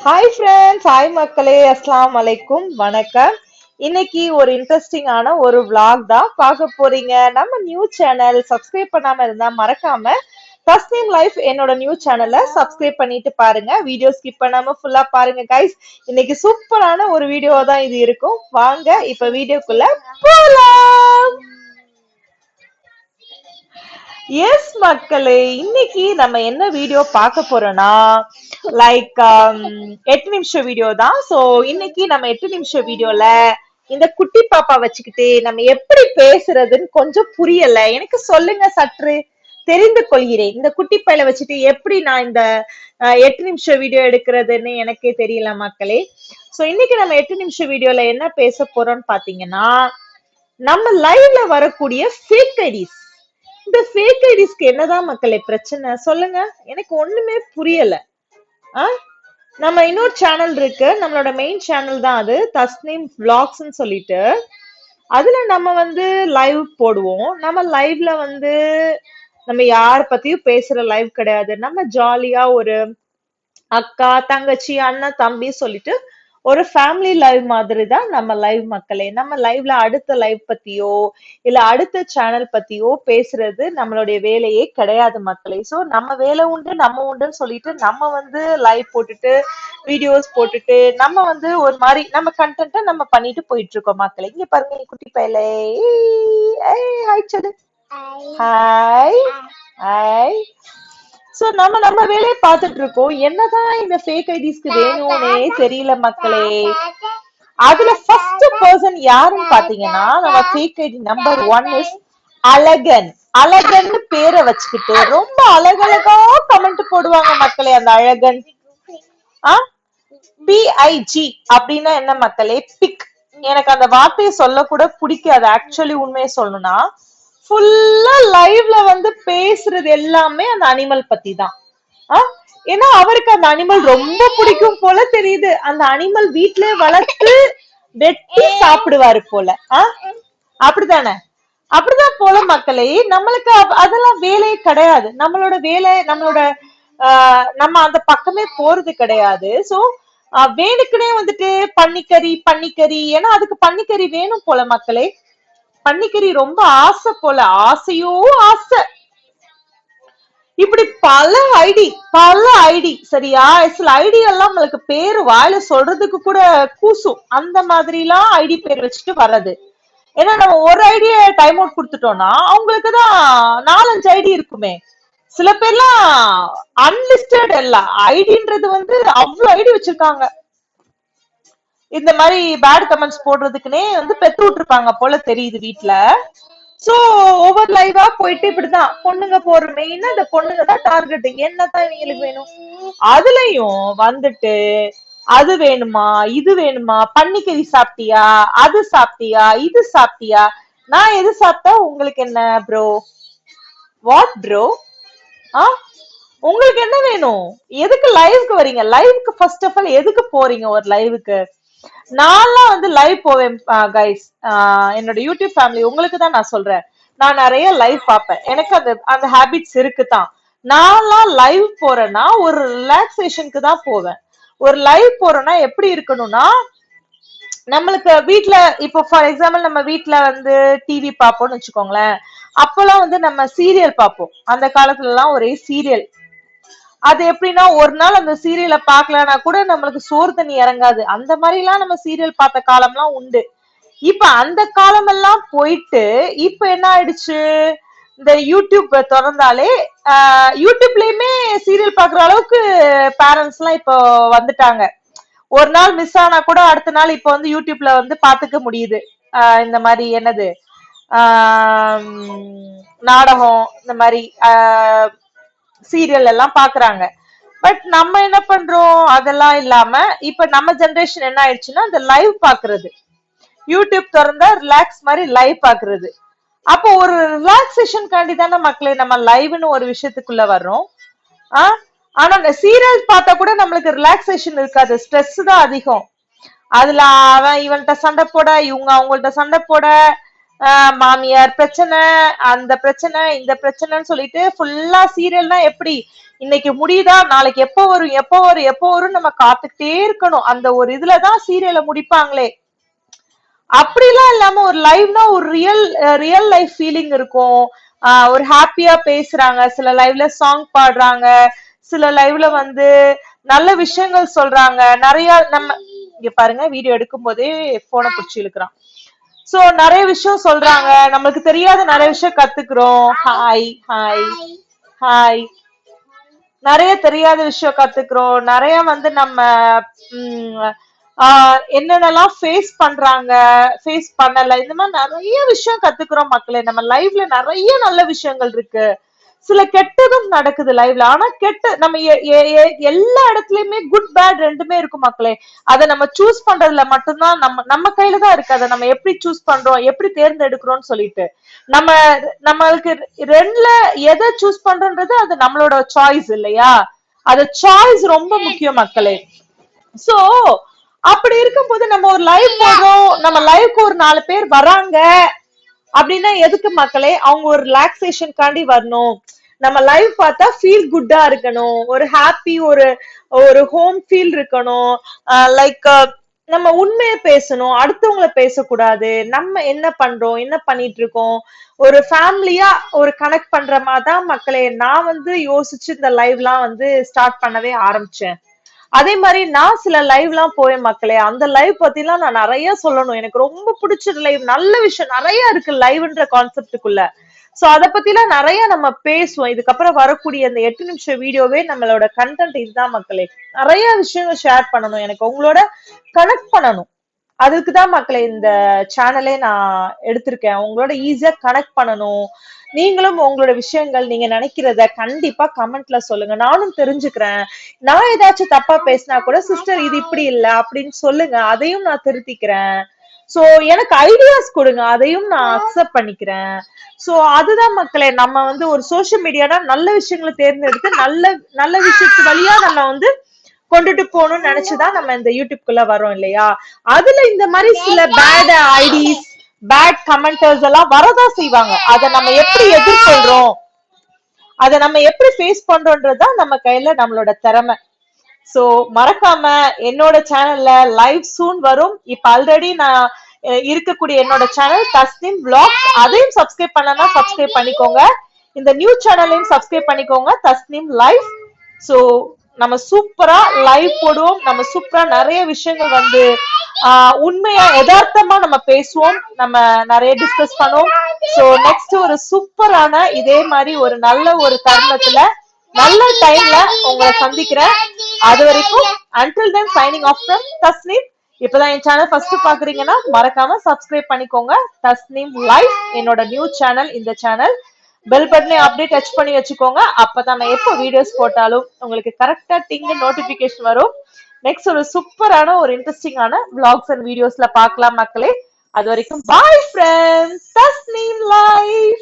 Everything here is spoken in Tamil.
ஹாய் ஃப்ரெண்ட்ஸ், ஹாய் மக்களே, அஸ்ஸலாமு அலைக்கும், வணக்கம். இன்னைக்கு ஒரு இன்ட்ரெஸ்டிங்கான ஒரு vlog தான் பார்க்க போறீங்க. நம்ம நியூ சேனல் சப்ஸ்கிரைப் பண்ணாம இருந்தா மறக்காம தஸ்னீம் லைஃப் என்னோட நியூ சேனலை சப்ஸ்கிரைப் பண்ணிட்டு பாருங்க. வீடியோ ஸ்கிப் பண்ணாம ஃபுல்லா பாருங்க கைஸ். இன்னைக்கு சூப்பரான ஒரு வீடியோ தான் இது இருக்கும். வாங்க இப்ப வீடியோக்குள்ள போலாம். எஸ் மக்களே, இன்னைக்கு நம்ம என்ன வீடியோ பார்க்க போறோம்னா லைக் 8 நிமிஷம் வீடியோ தான். சோ இன்னைக்கு நம்ம 8 நிமிஷம் வீடியோல இந்த குட்டி பாப்பா வச்சுக்கிட்டு நம்ம எப்படி பேசுறதுன்னு கொஞ்சம் புரியல எனக்கு, சொல்லுங்க, சற்று தெரிந்து கொள்கிறேன். இந்த குட்டி பையல வச்சுட்டு எப்படி நான் இந்த 8 நிமிஷம் வீடியோ எடுக்கிறதுன்னு எனக்கே தெரியல மக்களே. சோ இன்னைக்கு நம்ம 8 நிமிஷம் வீடியோல என்ன பேச போறோம்னு பாத்தீங்கன்னா, நம்ம லைவ்ல வரக்கூடிய ஃபேக் ஐடிஸ். இந்த ஃபேக் ஐடிஸ்க்கு என்னதான் மக்களே பிரச்சனை சொல்லுங்க, எனக்கு ஒண்ணுமே புரியல. நம்ம இன்னொரு சேனல் இருக்கு, நம்மளோட மெயின் சேனல் தான் அது, தஸ்னீம் vlogsன்னு சொல்லிட்டு. அதுல நம்ம வந்து லைவ் போடுவோம். நம்ம லைவ்ல வந்து நம்ம யார பத்தியும் பேசுற லைவ் கிடையாது. நம்ம ஜாலியா ஒரு அக்கா தங்கச்சி அண்ணன் தம்பி சொல்லிட்டு ஒரு ஃபேமிலி லைவ் மாதிரி தான் நம்ம லைவ் மக்களே. நம்ம லைவ்ல அடுத்த லைவ் பத்தியோ இல்ல அடுத்த சேனல் பத்தியோ பேசுறது நம்மளுடைய வேலையே கிடையாது மக்களே. சோ நம்ம வேலை உண்டு நம்ம உண்டுன்னு சொல்லிட்டு நம்ம வந்து லைவ் போட்டுட்டு வீடியோஸ் போட்டுட்டு நம்ம வந்து ஒரு மாதிரி நம்ம கண்டென்ட்டை நம்ம பண்ணிட்டு போயிட்டு இருக்கோம் மக்களே. இங்க பாருங்க என் குட்டி பையலே, ஹாய் சொல்லு, ஹாய் ஹாய். சோ நம்ம நம்ம வேலையை பார்த்துட்டு இருக்கோம். என்னதான் இந்த ஃபேக் ஐடிஸ்க்கு வேணும்னே தெரியல மக்களே. அதுல ஃபர்ஸ்ட் பர்சன் யாருன்னு பாத்தீங்கன்னா, நம்ம ஃபேக் ஐடி நம்பர் 1 இஸ் அழகன். அழகன்னு பேரை வச்சுக்கிட்டு ரொம்ப அழகழகா கமெண்ட் போடுவாங்க மக்களே. அந்த அழகன் பிஐஜி அப்படின்னா என்ன மக்களே? பிக். எனக்கு அந்த வார்த்தையை சொல்ல கூட பிடிக்காது ஆக்சுவலி. உண்மையை சொல்லணும்னா ஃபுல்லா லைவ்ல வந்து பேசுறது எல்லாமே அந்த அனிமல் பத்தி தான். ஏன்னா அவருக்கு அந்த அனிமல் ரொம்ப பிடிக்கும் போல தெரியுது. அந்த அனிமல் வீட்லயே வளர்த்து வெட்டி சாப்பிடுவாரு போல. அப்படித்தானே? அப்படிதான் போல மக்களே. நம்மளுக்கு அதெல்லாம் வேலையே கிடையாது. நம்மளோட வேலை நம்மளோட நம்ம அந்த பக்கமே போறது கிடையாது. சோ வேணுக்குனே வந்துட்டு பன்னிக்கறி பன்னிக்கறி, ஏன்னா அதுக்கு பன்னிக்கறி வேணும் போல மக்களே. பன்னிக்கறி ரொம்ப ஆசை போல, ஆசையோ ஆசை. இப்படி பல ஐடி சரியா? சில ஐடி எல்லாம் நம்மளுக்கு பேரு வாயில சொல்றதுக்கு கூட கூசும். அந்த மாதிரி எல்லாம் ஐடி பேர் வச்சுட்டு வர்றது. ஏன்னா நம்ம ஒரு ஐடிய டைம் அவுட் கொடுத்துட்டோம்னா அவங்களுக்கு தான் 4-5 ஐடி இருக்குமே. சில பேர்லாம் அன்லிஸ்டட் எல்லாம் ஐடின்றது வந்து அவ்வளவு ஐடி வச்சிருக்காங்க. இந்த மாதிரி பேட் கமெண்ட்ஸ் போடுறதுக்குன்னே வந்து பெத்து விட்டுருப்பாங்க போல தெரியுது வீட்டுல. சோ ஒவ்வொரு லைவா போயிட்டு இப்படிதான் பொண்ணுங்க போற மெயினா இந்த பொண்ணுங்க தான் டார்கெட். என்னதான் இவங்களுக்கு வேணும்? அதுலயும் வந்துட்டு அது வேணுமா இது வேணுமா, பன்னிக்கறி சாப்பிட்டியா, அது சாப்பிட்டியா, இது சாப்பிட்டியா, நான் எது சாப்பிட்டா உங்களுக்கு என்ன ப்ரோ? What bro? உங்களுக்கு என்ன வேணும்? எதுக்கு லைவுக்கு வரீங்க? லைவுக்கு ஃபர்ஸ்ட் ஆஃப் ஆல் எதுக்கு போறீங்க ஒரு லைவுக்கு? நான்லாம் வந்து லைவ் போவேன் கைஸ். என்னோட யூடியூப் ஃபேமிலி உங்களுக்கு தான் நான் சொல்றேன். நான் நிறைய லைவ் பார்ப்பேன். எனக்கு அந்த அந்த ஹேபிட்ஸ் இருக்குதான். நான்லாம் லைவ் போறேன்னா ஒரு ரிலாக்ஸேஷனுக்கு தான் போவேன். ஒரு லைவ் போறோம்னா எப்படி இருக்கணும்னா, நம்மளுக்கு வீட்ல இப்போ ஃபார் எக்ஸாம்பிள் நம்ம வீட்ல வந்து டிவி பார்ப்போம்னு வச்சுக்கோங்களேன். அப்பெல்லாம் வந்து நம்ம சீரியல் பார்ப்போம். அந்த காலத்துல எல்லாம் ஒரே சீரியல். அது எப்படின்னா ஒரு நாள் அந்த சீரியலை பார்க்கலன்னா கூட நம்மளுக்கு சோறு தண்ணி இறங்காது. அந்த மாதிரி எல்லாம் நம்ம சீரியல் பார்த்த காலம்லாம் உண்டு. இப்ப அந்த காலம் எல்லாம் போயிட்டு இப்ப என்ன ஆயிடுச்சு, இந்த யூடியூப் திறந்தாலே யூடியூப்லயுமே சீரியல் பாக்குற அளவுக்கு பேரண்ட்ஸ் எல்லாம் இப்போ வந்துட்டாங்க. ஒரு நாள் மிஸ் ஆனா கூட அடுத்த நாள் இப்ப வந்து யூடியூப்ல வந்து பாத்துக்க முடியுது. இந்த மாதிரி என்னது நாடகம், இந்த மாதிரி சீரியல் எல்லாம் பாக்குறாங்க. பட் நம்ம என்ன பண்றோம்? அதெல்லாம் இல்லாம இப்ப நம்ம ஜெனரேஷன் என்ன ஆயிடுச்சுன்னா இந்த லைவ் பாக்குறது, யூடியூப் திறந்தா ரிலாக்ஸ் மாதிரி லைவ் பாக்குறது. அப்போ ஒரு ரிலாக்ஸேஷன் காண்டி தானே மக்களே நம்ம லைவ்னு ஒரு விஷயத்துக்குள்ள வர்றோம். ஆனா இந்த சீரியல் பார்த்தா கூட நம்மளுக்கு ரிலாக்ஸேஷன் இருக்காது, ஸ்ட்ரெஸ் தான் அதிகம். அதுல அவன் இவன்கிட்ட சண்டை போட, இவங்க அவங்கள்ட்ட சண்டை போட, மாமியார் பிரச்சனை, அந்த பிரச்சனை, இந்த பிரச்சனைன்னு சொல்லிட்டு ஃபுல்லா சீரியல்னா எப்படி இன்னைக்கு முடியுதா, நாளைக்கு எப்போ வரும் எப்போ வரும் எப்போ வரும் நம்ம காத்துக்கிட்டே இருக்கணும். அந்த ஒரு இதுலதான் சீரியலை முடிப்பாங்களே. அப்படிலாம் இல்லாம ஒரு லைவ்னா ஒரு ரியல் லைஃப் ஃபீலிங் இருக்கும். ஒரு ஹாப்பியா பேசுறாங்க, சில லைவ்ல சாங் பாடுறாங்க, சில லைவ்ல வந்து நல்ல விஷயங்கள் சொல்றாங்க. நிறைய நம்ம இங்க பாருங்க, வீடியோ எடுக்கும் போதே போனை பிடிச்சி இழுக்கிறான். சோ நிறைய விஷயம் சொல்றாங்க, நம்மளுக்கு தெரியாத நிறைய விஷயம் கத்துக்கிறோம். Hi hi hi. நிறைய தெரியாத விஷயம் கத்துக்கிறோம். நிறைய வந்து நம்ம என்னென்னலாம் ஃபேஸ் பண்றாங்க, ஃபேஸ் பண்ணல, இந்த மாதிரி நிறைய விஷயம் கத்துக்கிறோம் மக்களே. நம்ம லைவ்ல நிறைய நல்ல விஷயங்கள் இருக்கு, சில கெட்டதும் நடக்குது லைவ்ல. ஆனா நம்ம எல்லா இடத்துலயுமே குட் பேட் ரெண்டுமே இருக்கும் மக்களே. அதை நம்ம சூஸ் பண்றதுல மட்டும்தான் நம்ம கையில தான் இருக்கு. அதை நம்ம எப்படி சூஸ் பண்றோம், எப்படி தேர்ந்தெடுக்கிறோம்னு சொல்லிட்டு நம்ம நம்மளுக்கு ரெண்டுல எதை சூஸ் பண்றோன்றது அது நம்மளோட சாய்ஸ் இல்லையா. அது சாய்ஸ் ரொம்ப முக்கியம் மக்களே. சோ அப்படி இருக்கும்போது நம்ம ஒரு லைவ் போடுறோம், நம்ம லைவ்க்கு ஒரு 4 பேர் வராங்க அப்படின்னா எதுக்கு மக்களே? அவங்க ஒரு ரிலாக்ஸேஷன்காண்டி வரணும். நம்ம லைவ் பார்த்தா ஃபீல் குட்டா இருக்கணும், ஒரு ஹாப்பி, ஒரு ஒரு ஹோம் ஃபீல் இருக்கணும். லைக் நம்ம உண்மையை பேசணும், அடுத்தவங்களை பேசக்கூடாது. நம்ம என்ன பண்றோம், என்ன பண்ணிட்டு இருக்கோம், ஒரு ஃபேமிலியா ஒரு கனெக்ட் பண்ற மாதிரிதான் மக்களே நான் வந்து யோசிச்சு இந்த லைவ்லாம் வந்து ஸ்டார்ட் பண்ணவே ஆரம்பிச்சேன். அதே மாதிரி நான் சில லைவ் எல்லாம் போய் மக்களே, அந்த லைவ் பத்தி எல்லாம் நான் நிறைய சொல்லணும். எனக்கு ரொம்ப பிடிச்ச லைவ், நல்ல விஷயம் நிறைய இருக்கு லைவ்ன்ற கான்செப்டுக்குள்ள. சோ அத பத்தி எல்லாம் நிறைய நம்ம பேசுவோம். இதுக்கப்புறம் வரக்கூடிய அந்த 8 நிமிஷம் வீடியோவே நம்மளோட கண்டென்ட் இதுதான் மக்களே. நிறைய விஷயங்கள் ஷேர் பண்ணணும், எனக்கு உங்களோட கனெக்ட் பண்ணணும். அதுக்குதான் மக்களே இந்த சேனலே நான் எடுத்திருக்கேன், உங்களோட ஈஸியா கனெக்ட் பண்ணணும். நீங்களும் உங்களோட விஷயங்கள், நீங்க நினைக்கிறத கண்டிப்பா கமெண்ட்ல சொல்லுங்க, நானும் தெரிஞ்சுக்கிறேன். நான் ஏதாச்சும் தப்பா பேசினா கூட சிஸ்டர் இது இப்படி இல்ல அப்படின்னு சொல்லுங்க, அதையும் நான் திருத்திக்கிறேன். சோ எனக்கு ஐடியாஸ் கொடுங்க, அதையும் நான் அக்செப்ட் பண்ணிக்கிறேன். சோ அதுதான் மக்களே, நம்ம வந்து ஒரு சோசியல் மீடியானா நல்ல விஷயங்களை தேர்ந்தெடுத்து நல்ல நல்ல விஷயத்து வழியா நம்ம வந்து கொண்டுட்டு போகணும்னு நினைச்சுதான் நம்ம இந்த யூடியூப்குள்ள வரோம் இல்லையா. அதுல இந்த மாதிரி சில பேட் ஐடிஸ், பேட் கமெண்டர்ஸ் எல்லாம் வரதான் செய்வாங்க. அதை நம்ம எப்படி எதிர்கொள்றோம், அதை நம்ம எப்படி ஃபேஸ் பண்றோம்ன்றதுதான் நம்ம கையில நம்மளோட திறமை. சோ மறக்காம என்னோட சேனல்ல லைவ் சூன் வரும். இப்ப ஆல்ரெடி நான் இருக்கக்கூடிய என்னோட சேனல் தஸ்னீம் vlogs, அதையும் சப்ஸ்கிரைப் பண்ணனா சப்ஸ்கிரைப் பண்ணிக்கோங்க. இந்த நியூ சேனலையும் சப்ஸ்கிரைப் பண்ணிக்கோங்க, தஸ்னீம் லைவ். சோ நம்ம சூப்பரா லைவ் போடுவோம், நம்ம சூப்பரா நிறைய விஷயங்கள் வந்து உண்மையா யதார்த்தமா நம்ம பேசுவோம், நம்ம நிறைய டிஸ்கஸ் பண்ணுவோம். சோ நெக்ஸ்ட் ஒரு சூப்பரான இதே மாதிரி ஒரு நல்ல ஒரு தருணத்துல நல்ல டைம்ல உங்களை சந்திக்கிறேன். அது வரைக்கும் until then signing off from Thasneem. இப்பதான் என் சேனல் ஃபர்ஸ்ட் பாக்குறீங்கன்னா மறக்காம சப்ஸ்கிரைப் பண்ணிக்கோங்க, தஸ்னீம் லைவ் என்னோட நியூ சேனல். இந்த சேனல் பெல் பட்டனை அப்படியே டச் பண்ணி வச்சுக்கோங்க, அப்பதான் நான் எப்போ வீடியோஸ் போட்டாலும் உங்களுக்கு கரெக்டா டிங் நோட்டிபிகேஷன் வரும். நெக்ஸ்ட் ஒரு சூப்பரான ஒரு இன்ட்ரெஸ்டிங்கான vlogs அண்ட் வீடியோஸ்ல பார்க்கலாம் மக்களே. அது வரைக்கும் பாய் ஃப்ரெண்ட்ஸ், தஸ்னீம் லைவ்.